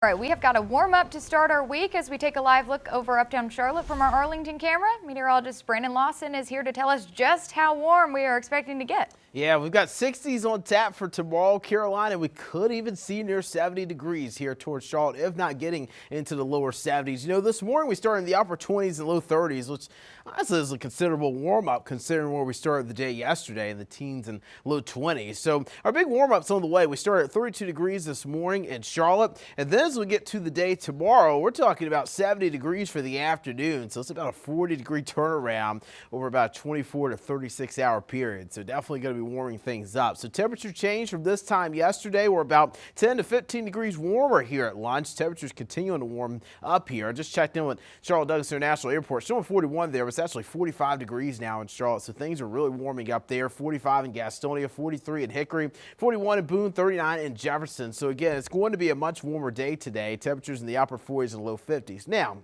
All right, we have got a warm up to start our week as we take a live look over uptown Charlotte from our Arlington camera. Meteorologist Brandon Lawson is here to tell us just how warm we are expecting to get. Yeah, we've got 60s on tap for tomorrow, Carolina. We could even see near 70 degrees here towards Charlotte, if not getting into the lower 70s. You know, this morning we started in the upper 20s and low 30s, which honestly is a considerable warm-up considering where we started the day yesterday in the teens and low 20s. So our big warm-up's on the way. We started at 32 degrees this morning in Charlotte, and then as we get to the day tomorrow, we're talking about 70 degrees for the afternoon. So it's about a 40-degree turnaround over about a 24 to 36-hour period. So definitely going to be warming things up. So temperature change from this time yesterday. We're about 10 to 15 degrees warmer here at lunch. Temperatures continuing to warm up here. I just checked in with Charlotte Douglas International Airport. Showing 41 there, but it's actually 45 degrees now in Charlotte. So things are really warming up there. 45 in Gastonia, 43 in Hickory, 41 in Boone, 39 in Jefferson. So again, it's going to be a much warmer day today. Temperatures in the upper 40s and low 50s. Now,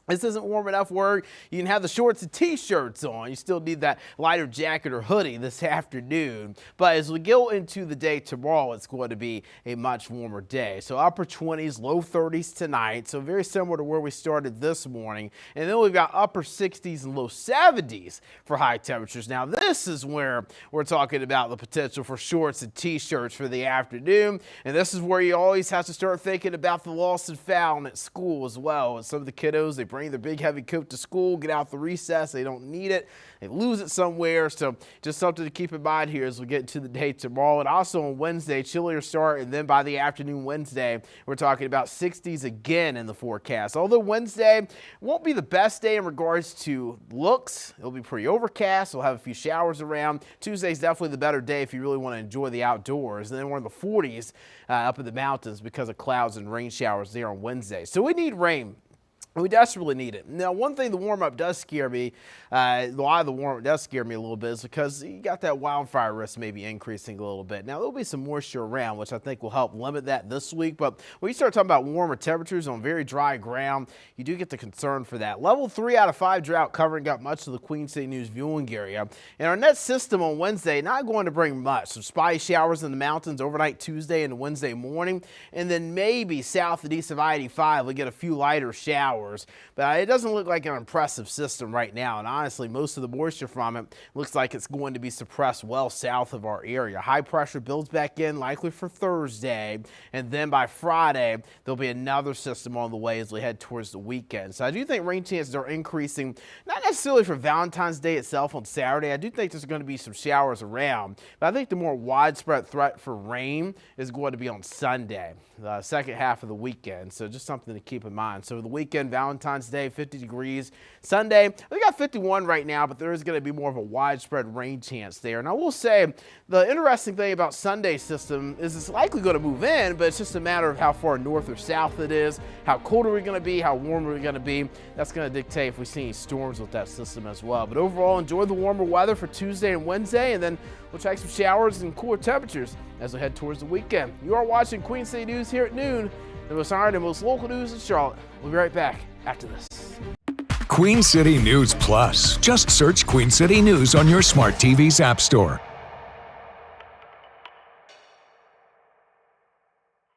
this isn't warm enough where you can have the shorts and t-shirts on. You still need that lighter jacket or hoodie this afternoon. But as we go into the day tomorrow, it's going to be a much warmer day. So upper 20s, low 30s tonight. So very similar to where we started this morning. And then we've got upper 60s and low 70s for high temperatures. Now this is where we're talking about the potential for shorts and t-shirts for the afternoon. And this is where you always have to start thinking about the lost and found at school as well. And some of the kiddos, they bring their big heavy coat to school, get out the recess, they don't need it, they lose it somewhere. So just something to keep in mind here as we get to the day tomorrow. And also on Wednesday, chillier start, and then by the afternoon Wednesday, we're talking about 60s again in the forecast. Although Wednesday won't be the best day in regards to looks, it'll be pretty overcast, we'll have a few showers around. Tuesday's definitely the better day if you really want to enjoy the outdoors. And then we're in the 40s up in the mountains because of clouds and rain showers there on Wednesday. So we need rain. We desperately need it. Now, one thing the warm-up does scare me, why the warm-up does scare me a little bit is because you got that wildfire risk maybe increasing a little bit. Now, there'll be some moisture around, which I think will help limit that this week. But when you start talking about warmer temperatures on very dry ground, you do get the concern for that. Level 3 out of 5 drought covering up much of the Queen City News viewing area. And our net system on Wednesday not going to bring much. Some spotty showers in the mountains overnight Tuesday and Wednesday morning. And then maybe south and east of I-85, we'll get a few lighter showers. But it doesn't look like an impressive system right now, and honestly most of the moisture from it looks like it's going to be suppressed well south of our area. High pressure builds back in likely for Thursday, and then by Friday there'll be another system on the way as we head towards the weekend. So I do think rain chances are increasing, not necessarily for Valentine's Day itself on Saturday. I do think there's going to be some showers around, but I think the more widespread threat for rain is going to be on Sunday, the second half of the weekend. So just something to keep in mind. So the weekend, Valentine's Day, 50 degrees. Sunday, we got 51 right now, but there is going to be more of a widespread rain chance there. And I will say, the interesting thing about Sunday's system is it's likely going to move in, but it's just a matter of how far north or south it is, how cold are we going to be, how warm are we going to be. That's going to dictate if we see any storms with that system as well. But overall, enjoy the warmer weather for Tuesday and Wednesday, and then we'll check some showers and cooler temperatures as we head towards the weekend. You are watching Queen City News here at noon. The most iron and most local news in Charlotte. We'll be right back after this. Queen City News Plus. Just search Queen City News on your smart TV's app store.